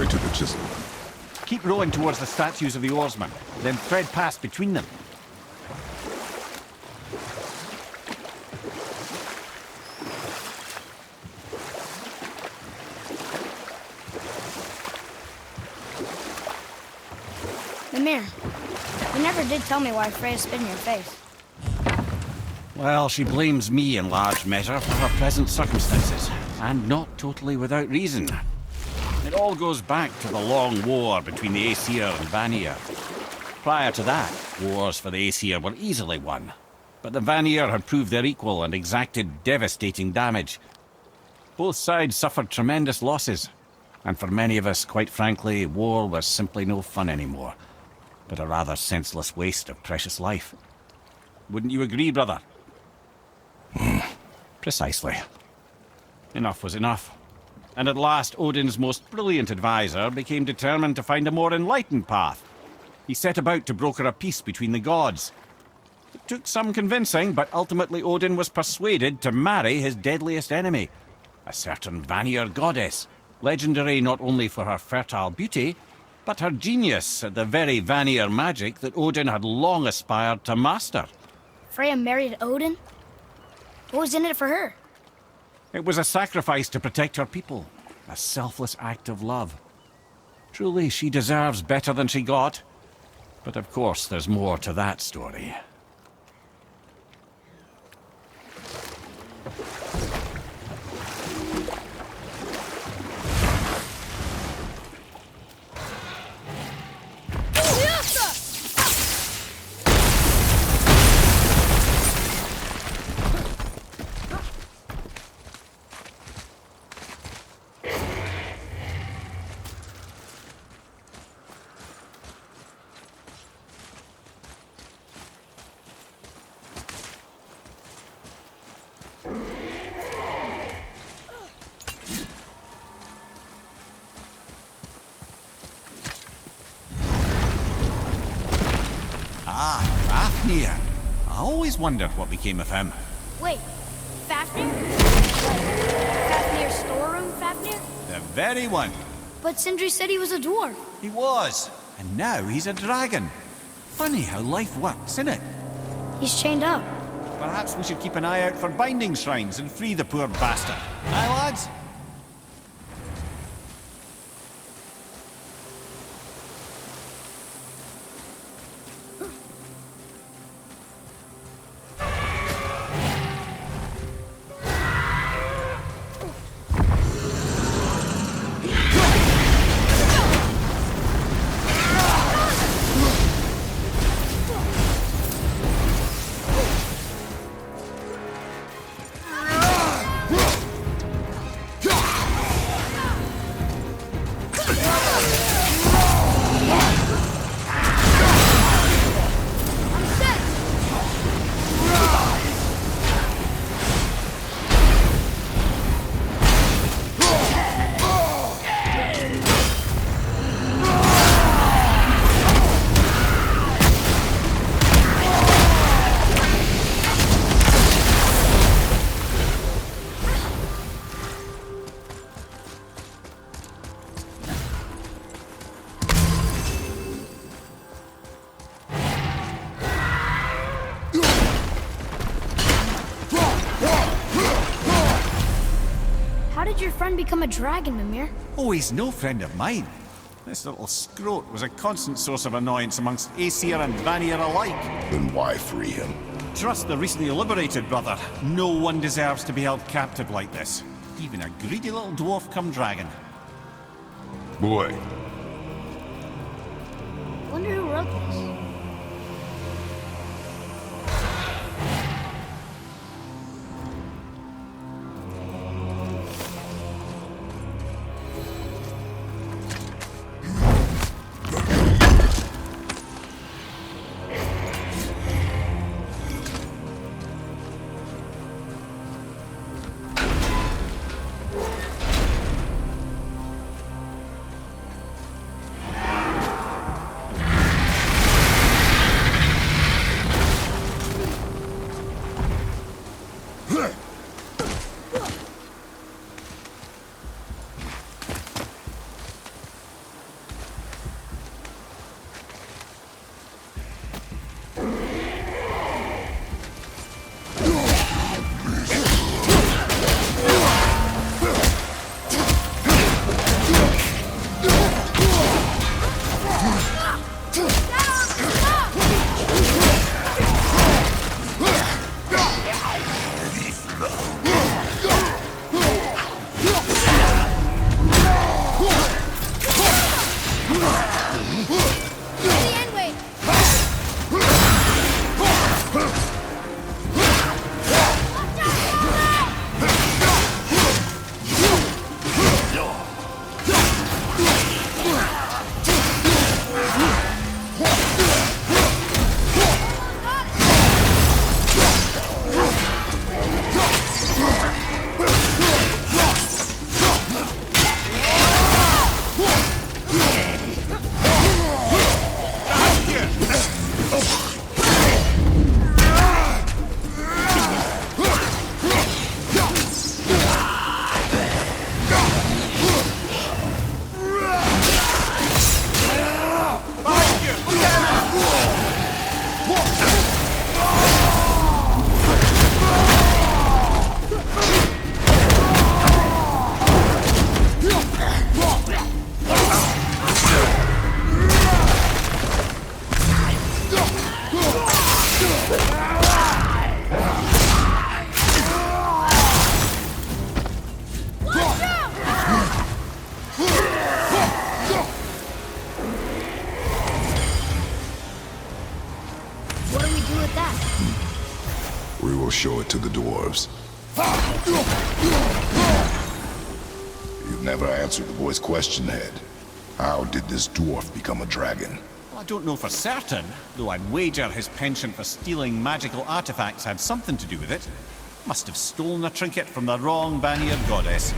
way to the chisel. Keep rowing towards the statues of the oarsmen, then thread past between them. Mimir, you never did tell me why Freya spit in your face. Well, she blames me in large measure for her present circumstances, and not totally without reason. It all goes back to the long war between the Aesir and Vanir. Prior to that, wars for the Aesir were easily won, but the Vanir had proved their equal and exacted devastating damage. Both sides suffered tremendous losses, and for many of us, quite frankly, war was simply no fun anymore, but a rather senseless waste of precious life. Wouldn't you agree, brother? Precisely. Enough was enough. And at last, Odin's most brilliant advisor became determined to find a more enlightened path. He set about to broker a peace between the gods. It took some convincing, but ultimately Odin was persuaded to marry his deadliest enemy, a certain Vanir goddess, legendary not only for her fertile beauty, but her genius at the very Vanir magic that Odin had long aspired to master. Freya married Odin? What was in it for her? It was a sacrifice to protect her people, a selfless act of love. Truly, she deserves better than she got. But of course, there's more to that story. Fafnir. I always wondered what became of him. Wait, Fafnir? Fafnir's storeroom Fafnir? The very one. But Sindri said he was a dwarf. He was. And now he's a dragon. Funny how life works, isn't it? He's chained up. Perhaps we should keep an eye out for binding shrines and free the poor bastard. Aye, lads? How did your friend become a dragon, Mimir? Oh, he's no friend of mine. This little scrote was a constant source of annoyance amongst Aesir and Vanir alike. Then why free him? Trust the recently liberated, brother. No one deserves to be held captive like this. Even a greedy little dwarf come dragon. Boy, Wonder who wrote this. What do we do with that? We will show it to the dwarves. You've never answered the boy's question, Head. How did this dwarf become a dragon? Well, I don't know for certain, though I'd wager his penchant for stealing magical artifacts had something to do with it. Must have stolen a trinket from the wrong Vanir goddess.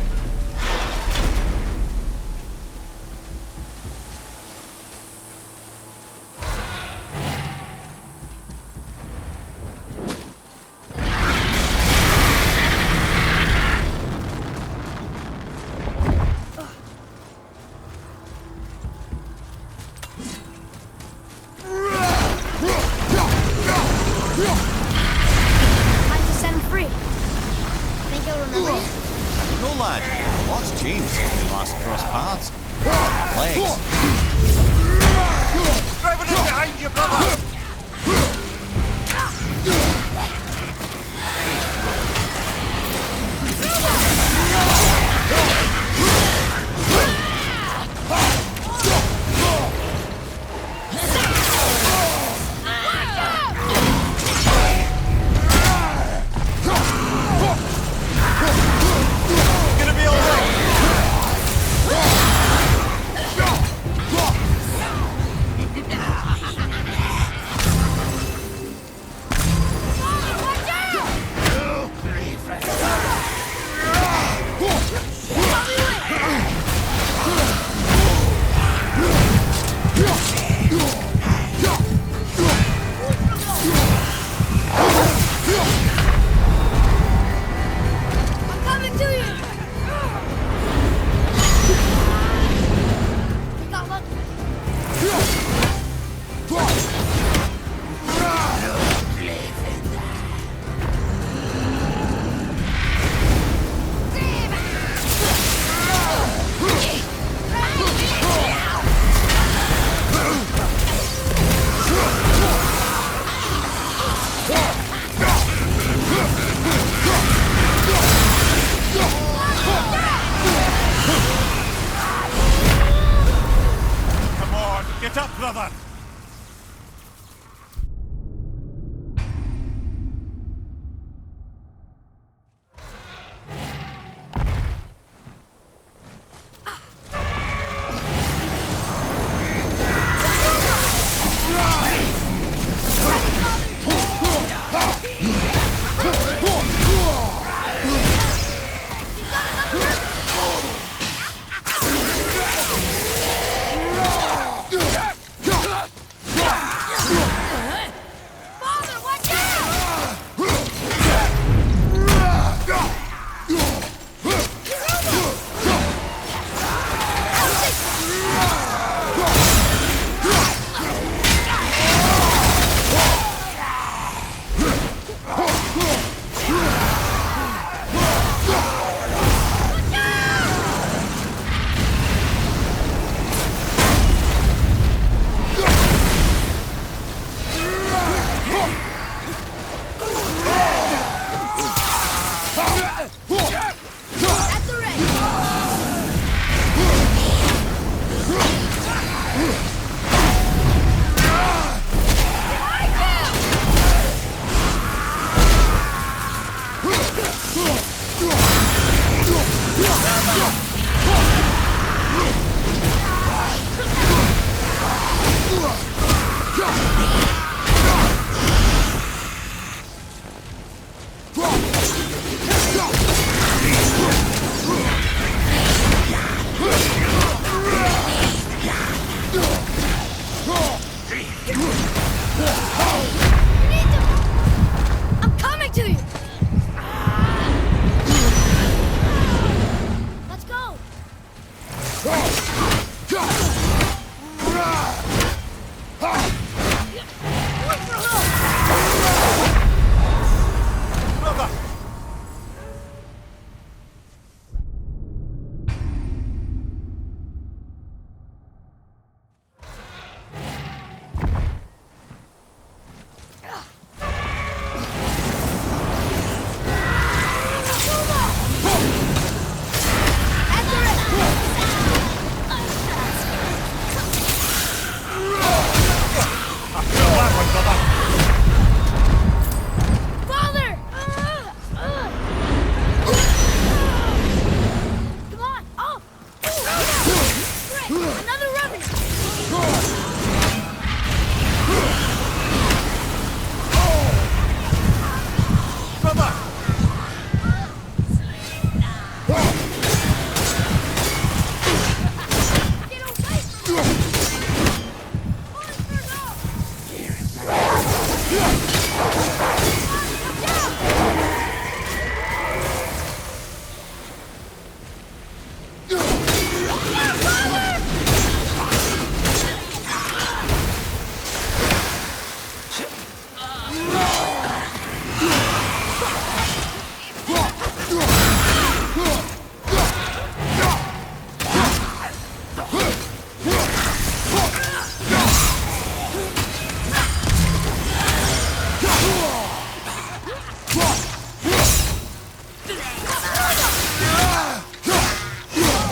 Time to set him free. Think he'll remember it? No, lad. Lots changed since we last crossed paths. Legs. Driving in behind you, brother! Gonna be all right. Brother! That one, brother! Father! Come on! Oh! Great! Another revenue! Brother! Get away from me! Monsters up!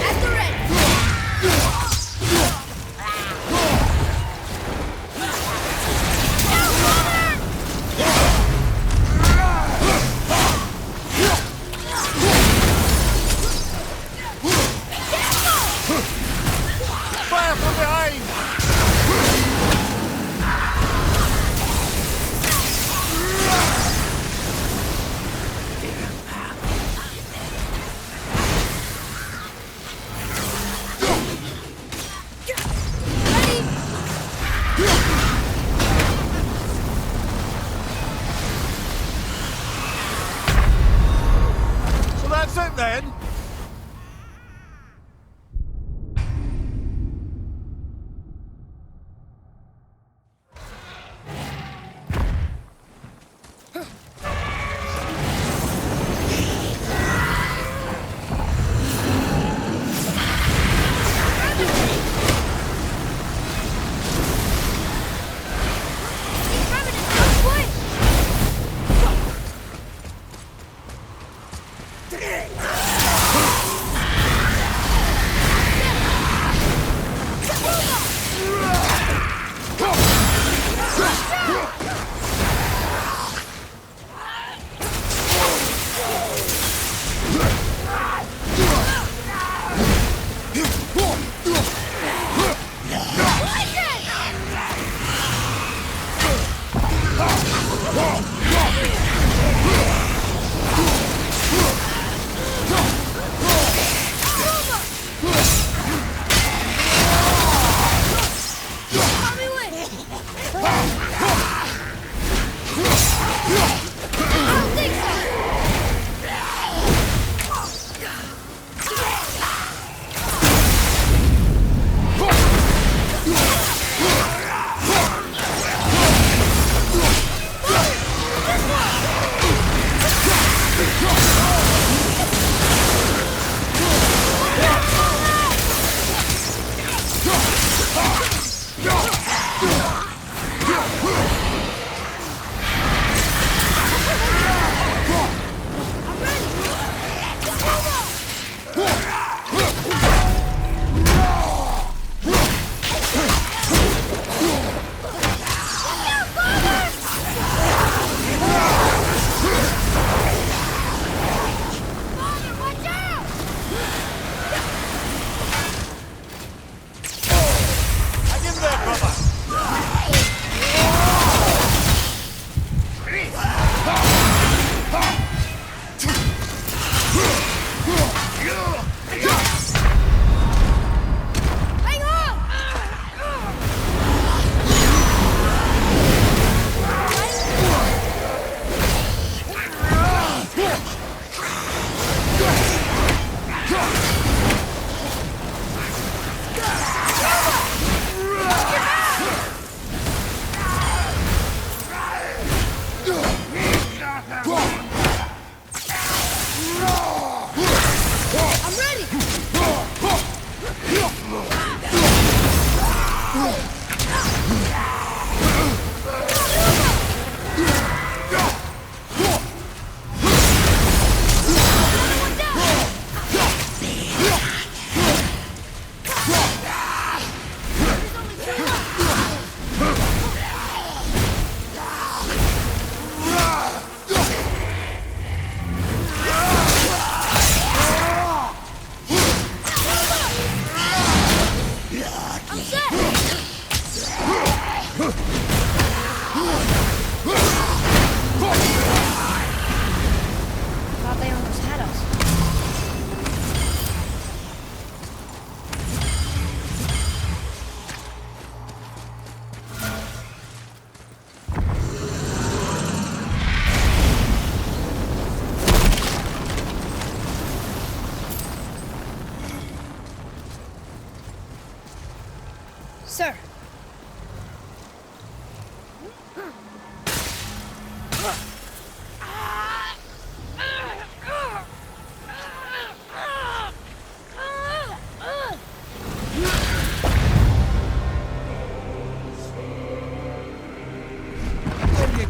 At the ready! Fire from behind! Ready? So that's it then? These revenants don't quit!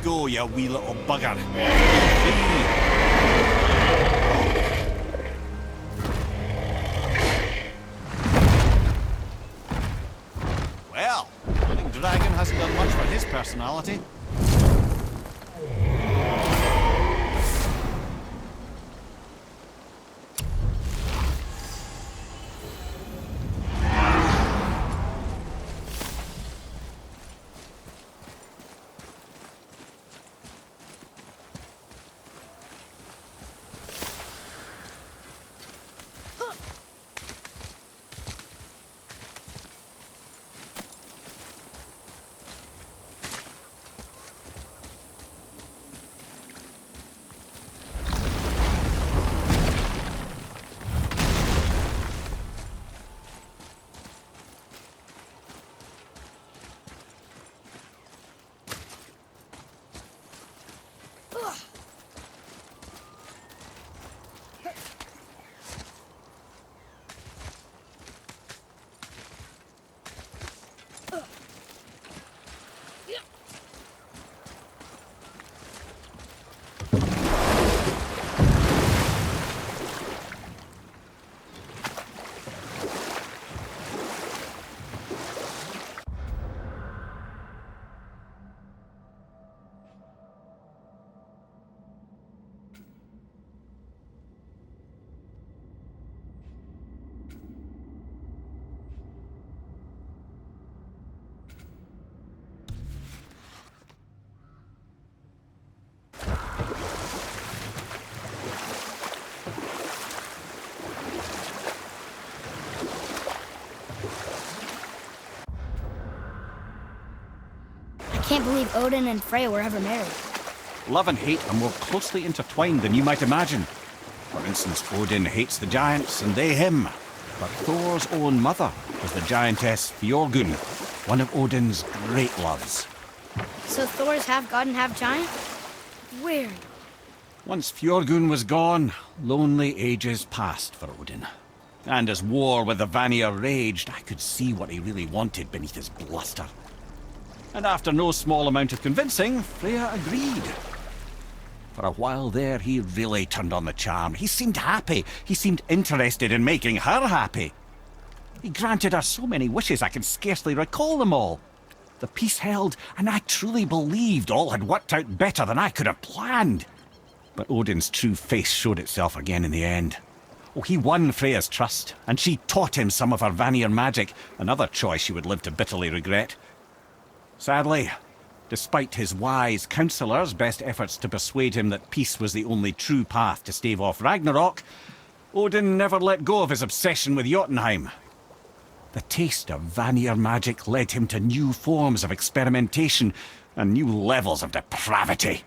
go, you wee little bugger. Well, Burning Dragon hasn't done much for his personality. I can't believe Odin and Freya were ever married. Love and hate are more closely intertwined than you might imagine. For instance, Odin hates the giants and they him. But Thor's own mother was the giantess Fjorgun, one of Odin's great loves. So Thor's half god and half giant? Weird. Once Fjorgun was gone, lonely ages passed for Odin. And as war with the Vanir raged, I could see what he really wanted beneath his bluster. And after no small amount of convincing, Freya agreed. For a while there, he really turned on the charm. He seemed happy. He seemed interested in making her happy. He granted her so many wishes I can scarcely recall them all. The peace held, and I truly believed all had worked out better than I could have planned. But Odin's true face showed itself again in the end. Oh, he won Freya's trust, and she taught him some of her Vanir magic, another choice she would live to bitterly regret. Sadly, despite his wise counsellors' best efforts to persuade him that peace was the only true path to stave off Ragnarok, Odin never let go of his obsession with Jotunheim. The taste of Vanir magic led him to new forms of experimentation and new levels of depravity.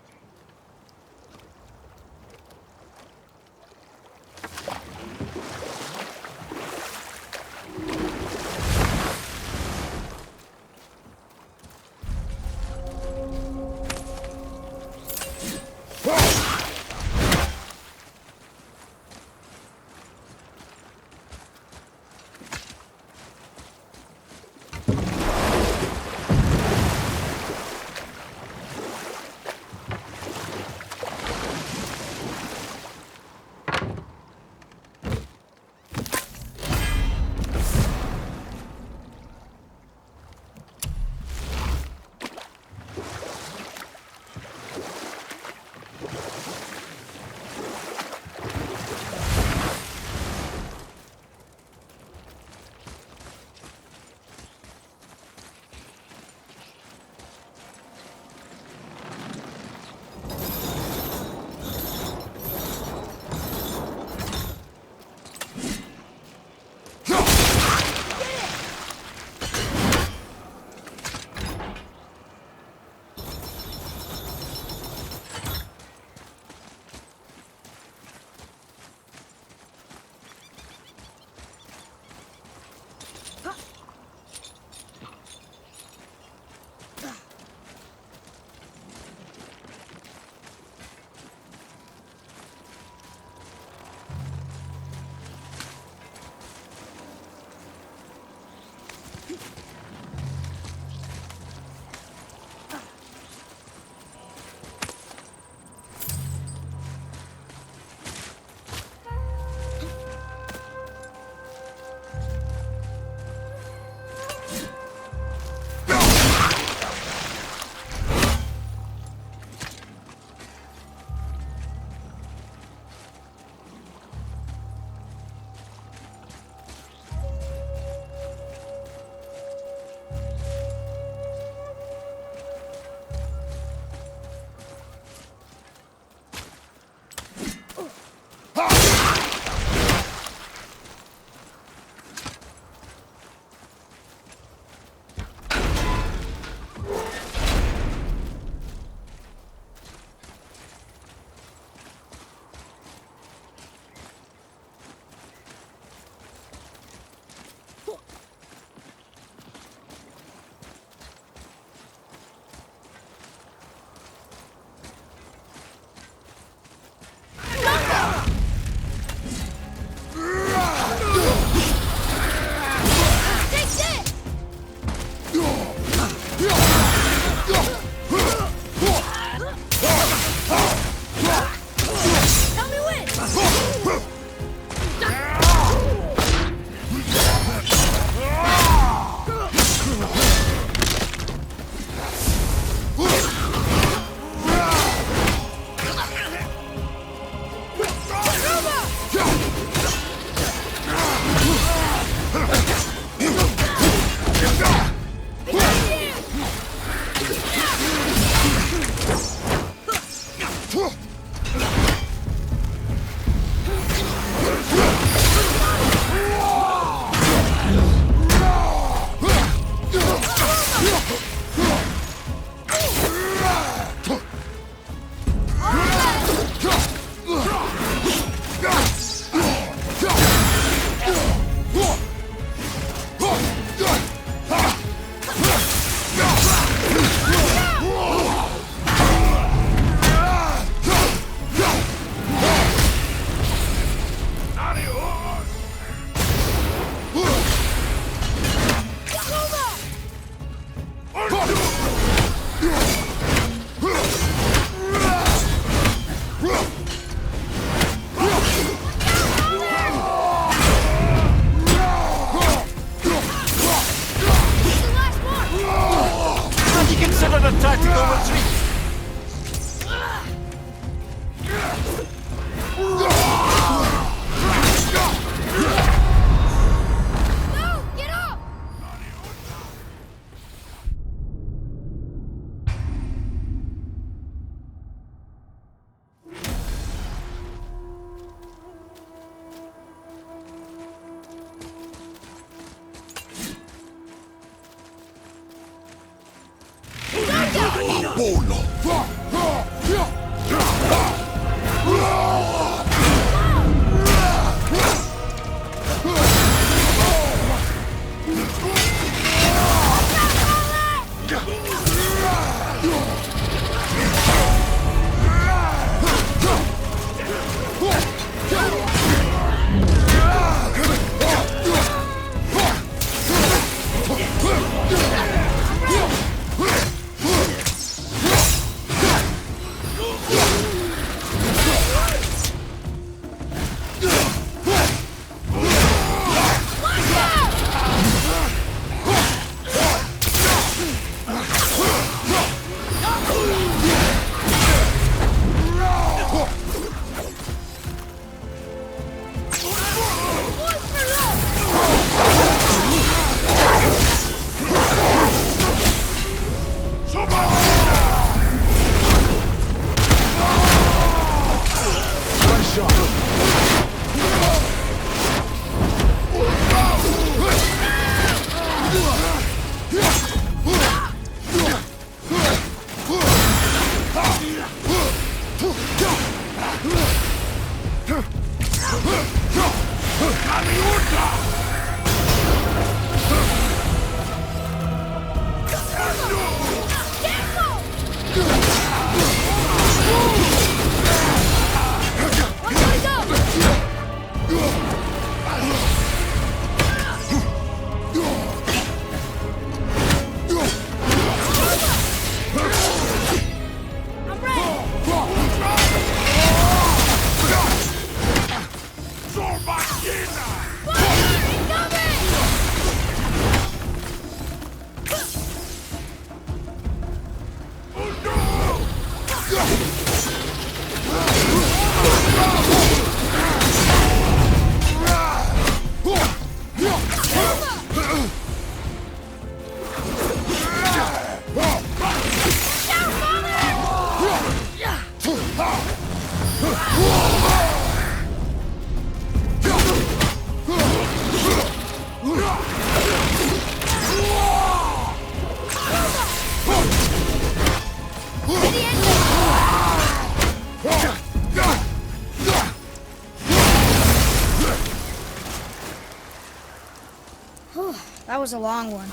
That was a long one.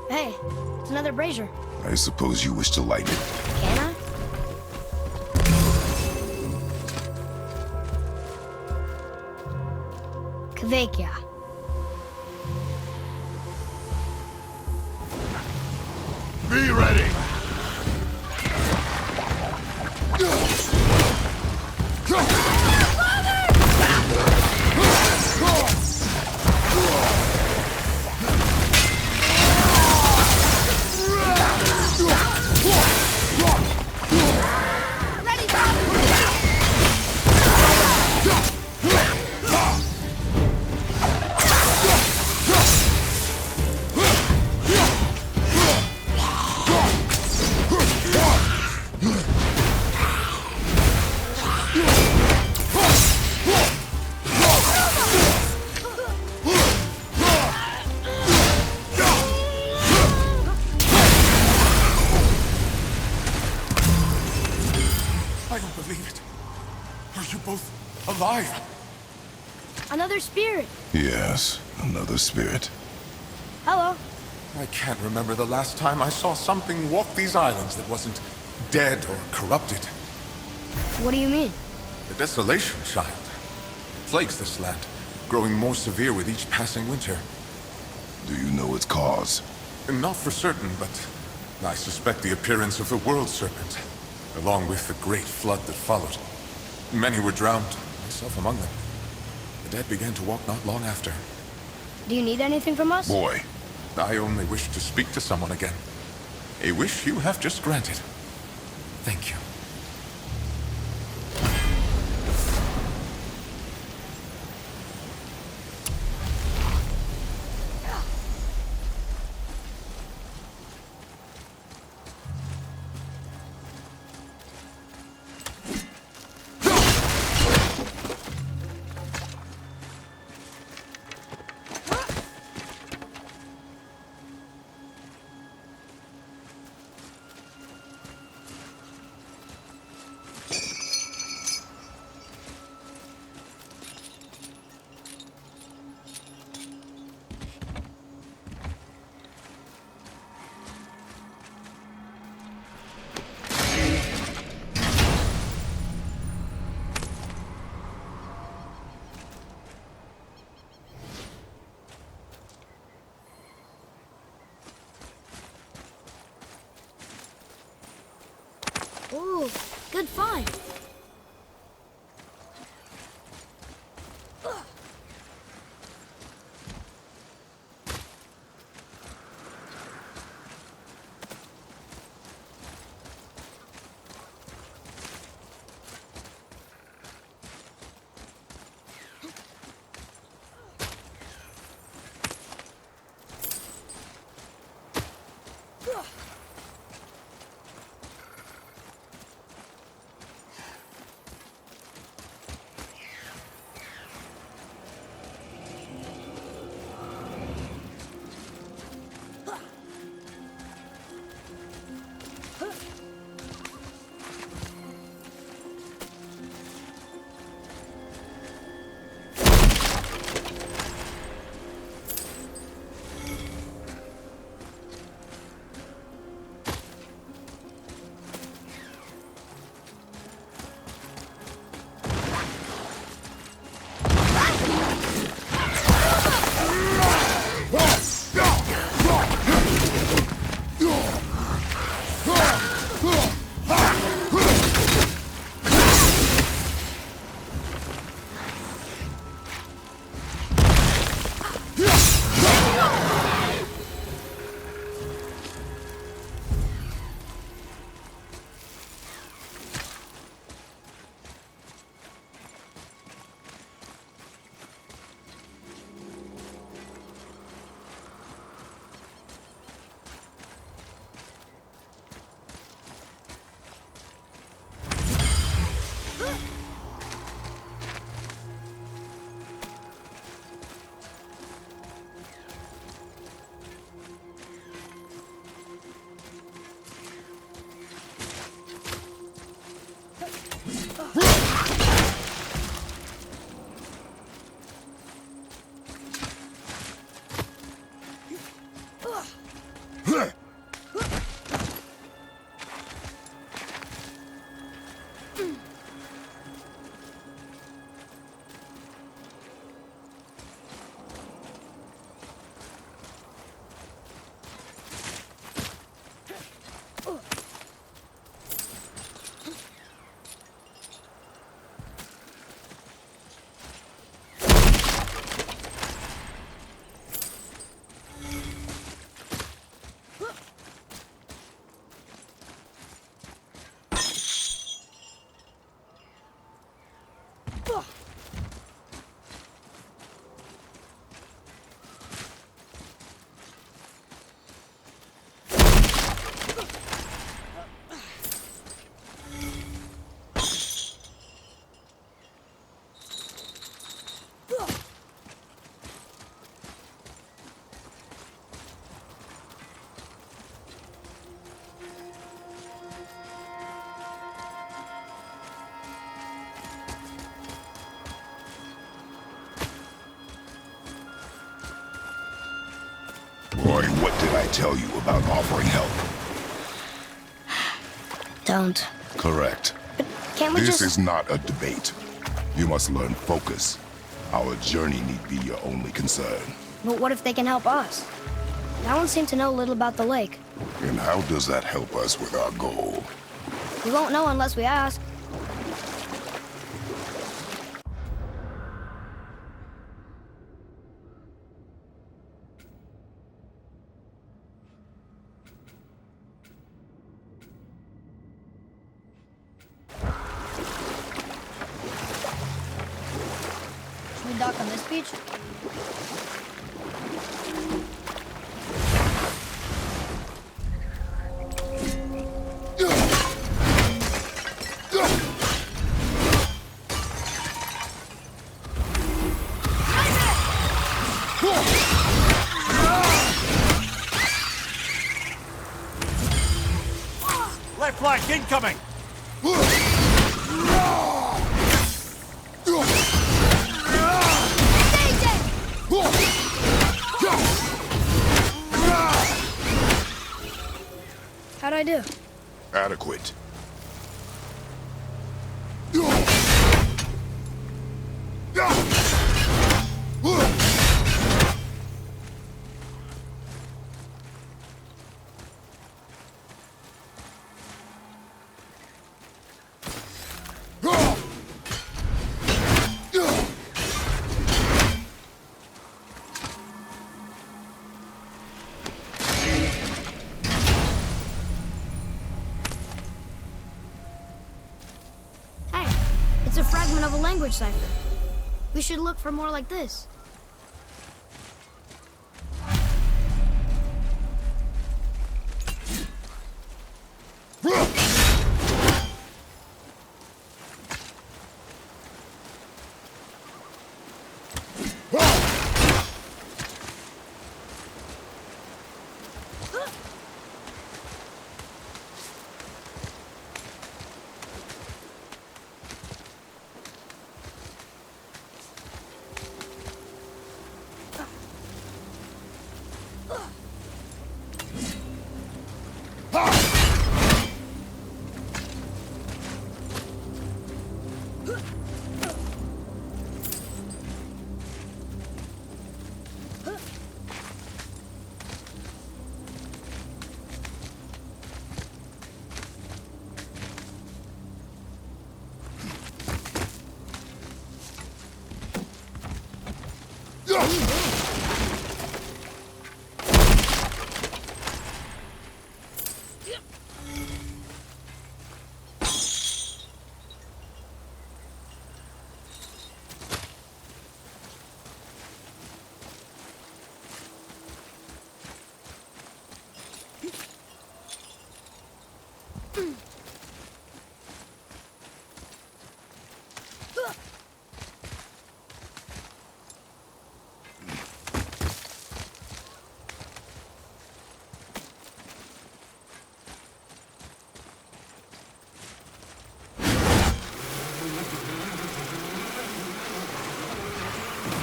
Hey, it's another brazier. I suppose you wish to light it. Can I? Kvekia. Be ready! I don't believe it. Are you both alive? Another spirit. Yes, another spirit. Hello. I can't remember the last time I saw something walk these islands that wasn't dead or corrupted. What do you mean? The Desolation Child plagues this land, growing more severe with each passing winter. Do you know its cause? Not for certain, but I suspect the appearance of the World Serpent, along with the great flood that followed. Many were drowned, myself among them. The dead began to walk not long after. Do you need anything from us? Boy, I only wish to speak to someone again. A wish you have just granted. Thank you. Ooh, good find. tell you about offering help. Don't. Correct. But can't we This just... is not a debate. You must learn focus. Our journey need be your only concern. But what if they can help us? That one seemed to know little about the lake. And how does that help us with our goal? We won't know unless we ask. Should we dock on this beach? Left flank incoming! How'd I do? Adequate. Hey, it's a fragment of a language cipher. We should look for more like this.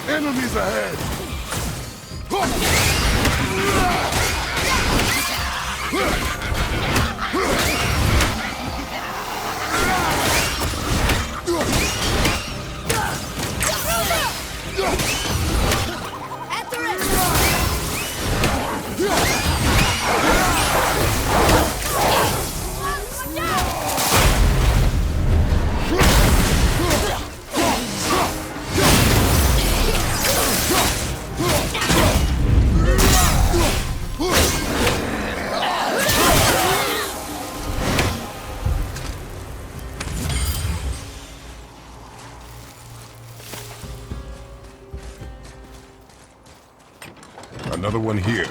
Enemies ahead! Another one here.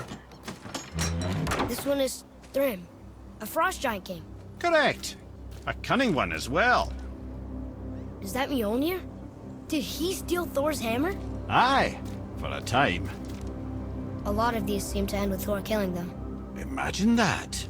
This one is Thrym, a frost giant king. Correct. A cunning one as well. Is that Mjolnir? Did he steal Thor's hammer? Aye, for a time. A lot of these seem to end with Thor killing them. Imagine that.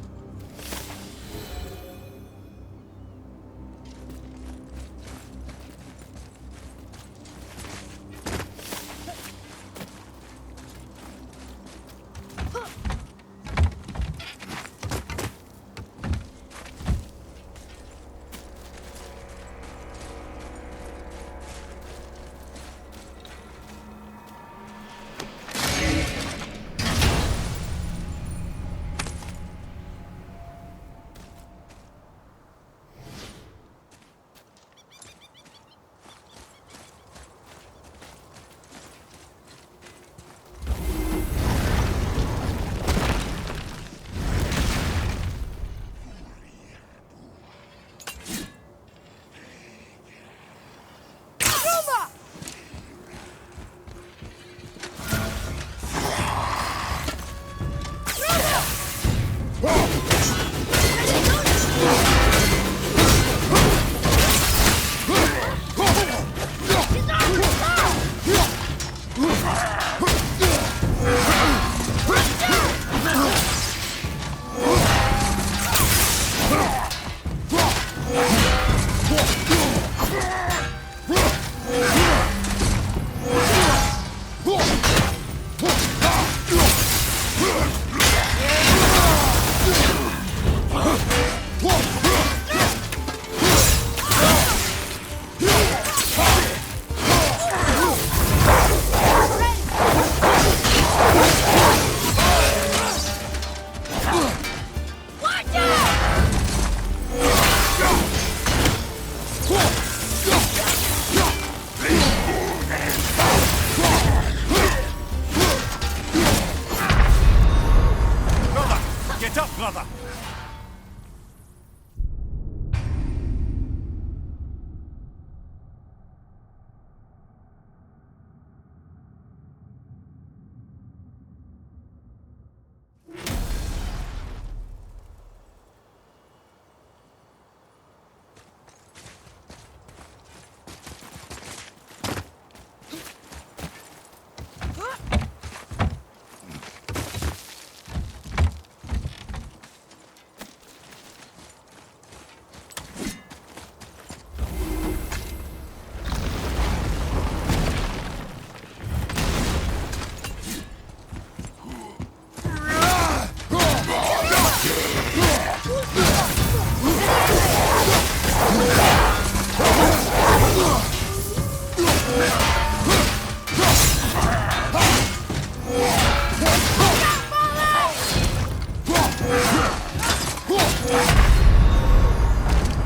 Get up, brother!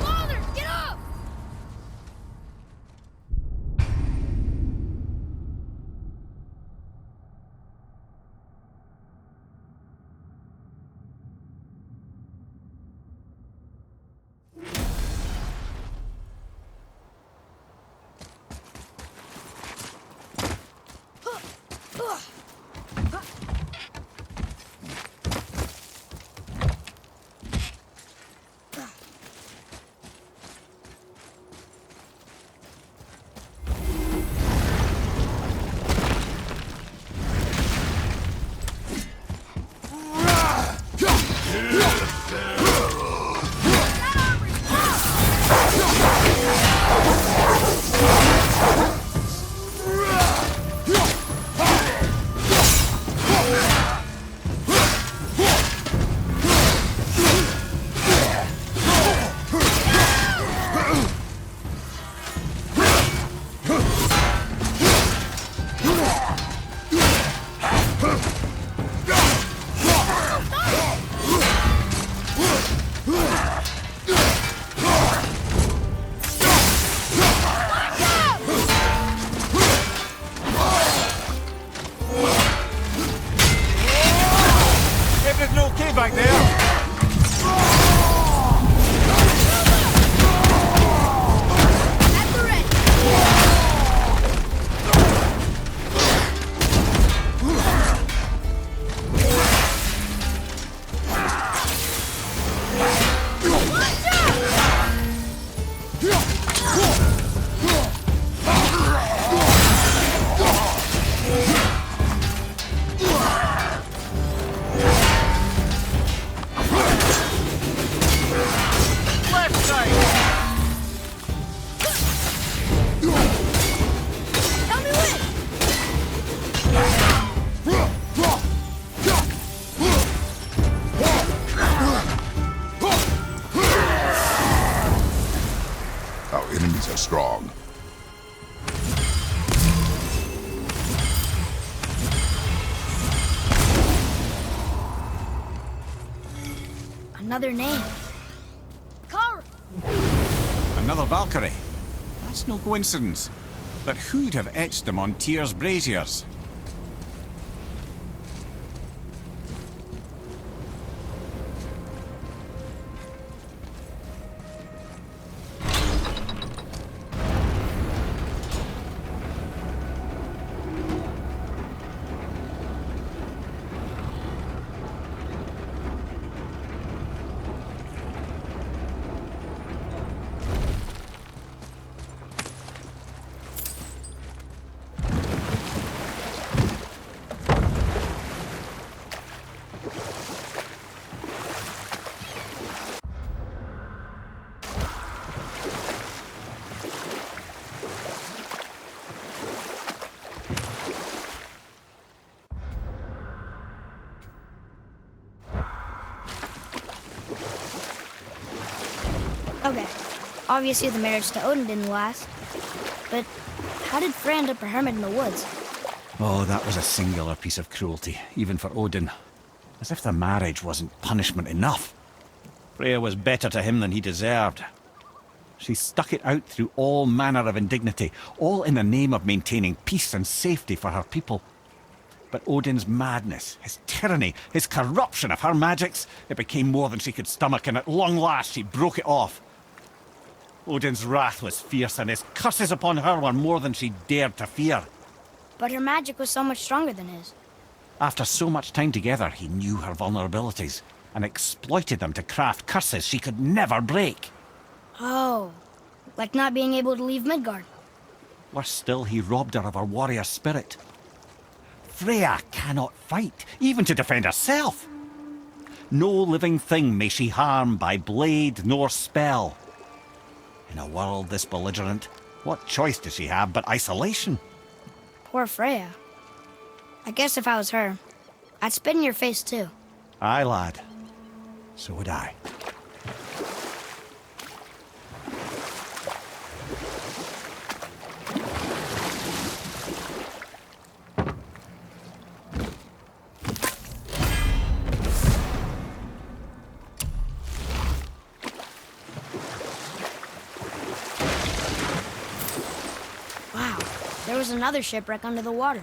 Father, get up! Everything okay back there? At the ready. Watch Left side! Tell me when. Our enemies are strong. Another name. Kara. Another Valkyrie. That's no coincidence. But who'd have etched them on Tyr's braziers? Okay, obviously the marriage to Odin didn't last. But how did Frey end up a hermit in the woods? Oh, that was a singular piece of cruelty, even for Odin. As if the marriage wasn't punishment enough. Freya was better to him than he deserved. She stuck it out through all manner of indignity, all in the name of maintaining peace and safety for her people. But Odin's madness, his tyranny, his corruption of her magics, it became more than she could stomach, and at long last she broke it off. Odin's wrath was fierce, and his curses upon her were more than she dared to fear. But her magic was so much stronger than his. After so much time together, he knew her vulnerabilities, and exploited them to craft curses she could never break. Oh, like not being able to leave Midgard. Worse still, he robbed her of her warrior spirit. Freya cannot fight, even to defend herself. No living thing may she harm by blade nor spell. In a world this belligerent, what choice does she have but isolation? Poor Freya. I guess if I was her, I'd spit in your face too. Aye, lad. So would I. Wow, there was another shipwreck under the water.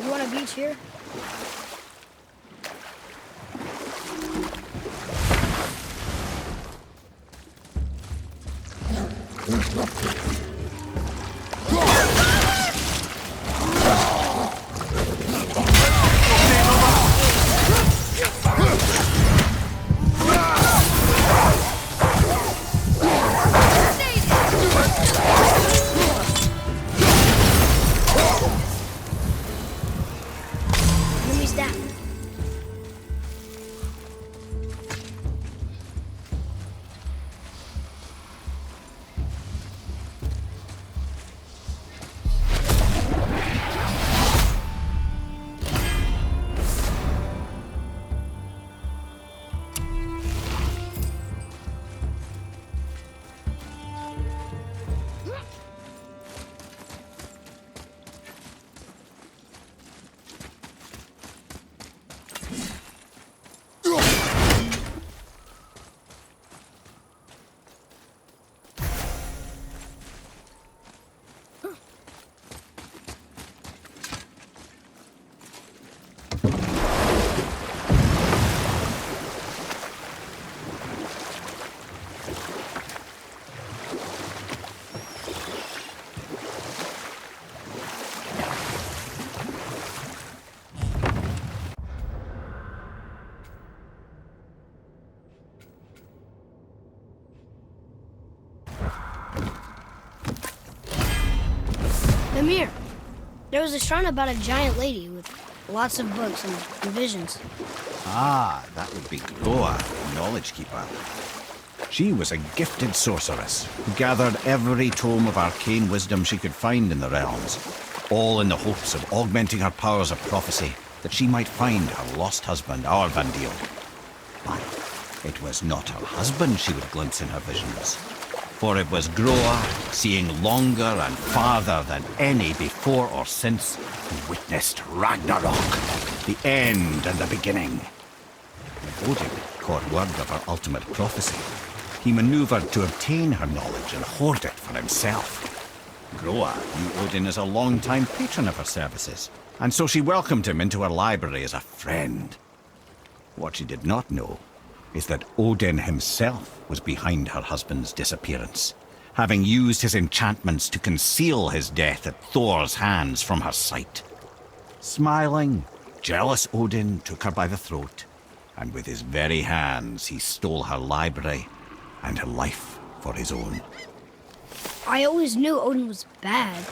You want a beach here? Enemies down. Mimir, there was a shrine about a giant lady with lots of books and visions. Ah, that would be Groa, Knowledge Keeper. She was a gifted sorceress who gathered every tome of arcane wisdom she could find in the realms, all in the hopes of augmenting her powers of prophecy, that she might find her lost husband, Aurvandil. But it was not her husband she would glimpse in her visions, for it was Groa, seeing longer and farther than any before or since, who witnessed Ragnarok, the end and the beginning. When Odin caught word of her ultimate prophecy, he maneuvered to obtain her knowledge and hoard it for himself. Groa knew Odin as a long-time patron of her services, and so she welcomed him into her library as a friend. What she did not know is that Odin himself was behind her husband's disappearance, having used his enchantments to conceal his death at Thor's hands from her sight. Smiling, jealous Odin took her by the throat, and with his very hands he stole her library and her life for his own. I always knew Odin was bad.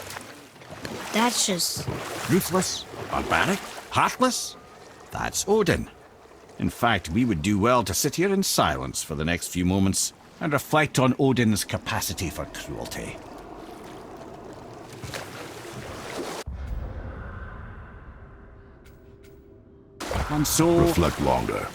That's just... Ruthless, barbaric, heartless? That's Odin. In fact, we would do well to sit here in silence for the next few moments and reflect on Odin's capacity for cruelty. And so... Reflect longer.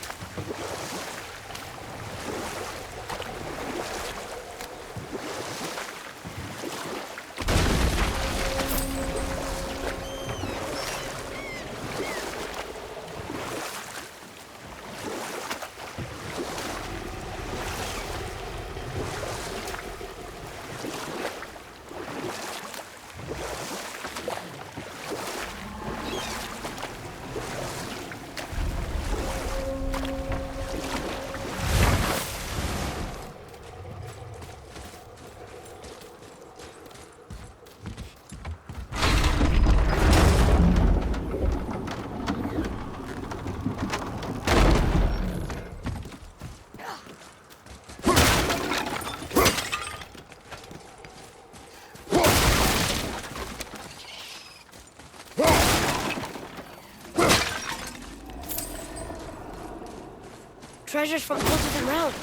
Treasures from Forgotten Realms.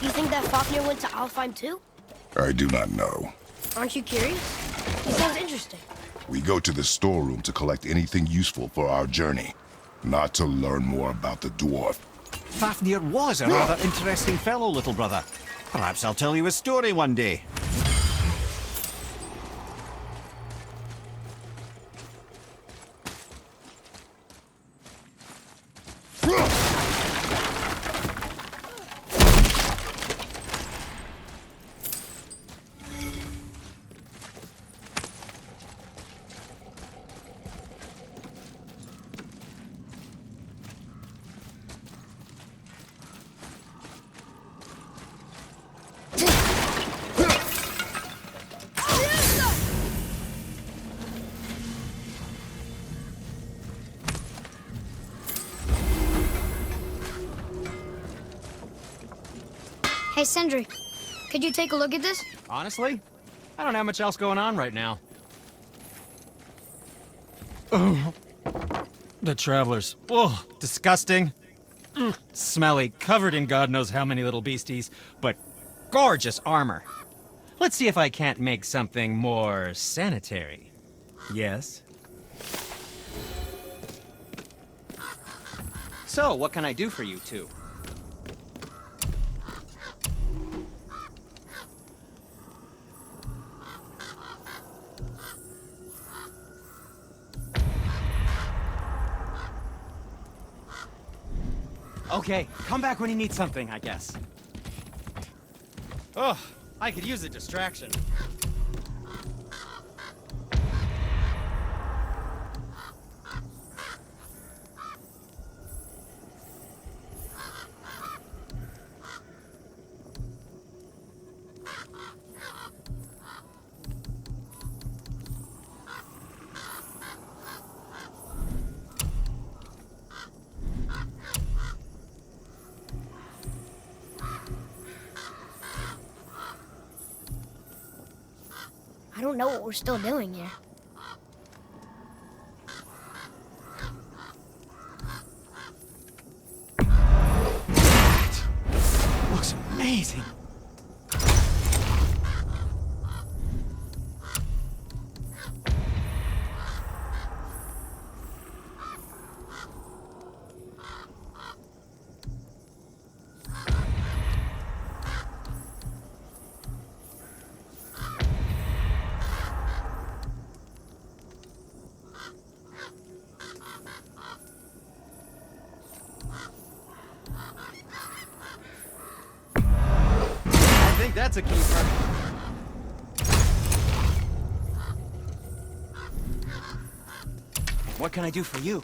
You think that Fafnir went to Alfheim too? I do not know. Aren't you curious? It sounds interesting. We go to the storeroom to collect anything useful for our journey, not to learn more about the dwarf. Fafnir was a rather interesting fellow, little brother. Perhaps I'll tell you a story one day. Hey, Sindri, could you take a look at this? Honestly, I don't have much else going on right now. Oh, the travelers. Oh, disgusting. Smelly, covered in God knows how many little beasties, but gorgeous armor. Let's see if I can't make something more sanitary. Yes? So, what can I do for you two? Okay, come back when you need something, I guess. Oh, I could use a distraction. I don't know what we're still doing here. Looks amazing. I think that's a keeper. What can I do for you?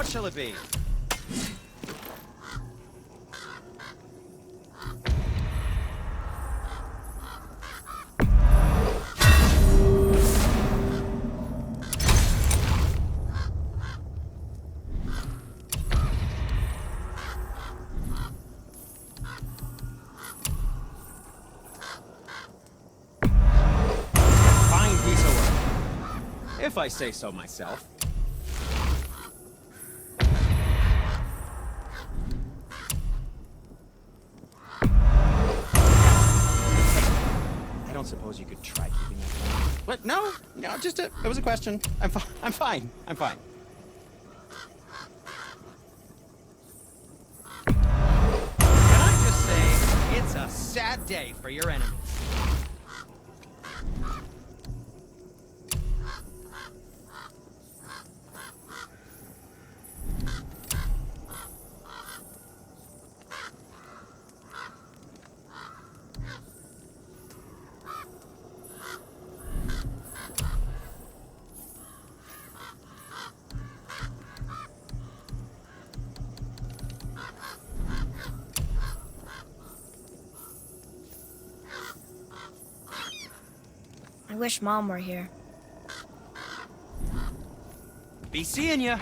What shall it be? Fine piece of work, if I say so myself. I don't suppose you could try keeping that going. What? No, just it was a question. I'm fine. I'm fine. Can I just say, it's a sad day for your enemies. I wish Mom were here. Be seeing ya.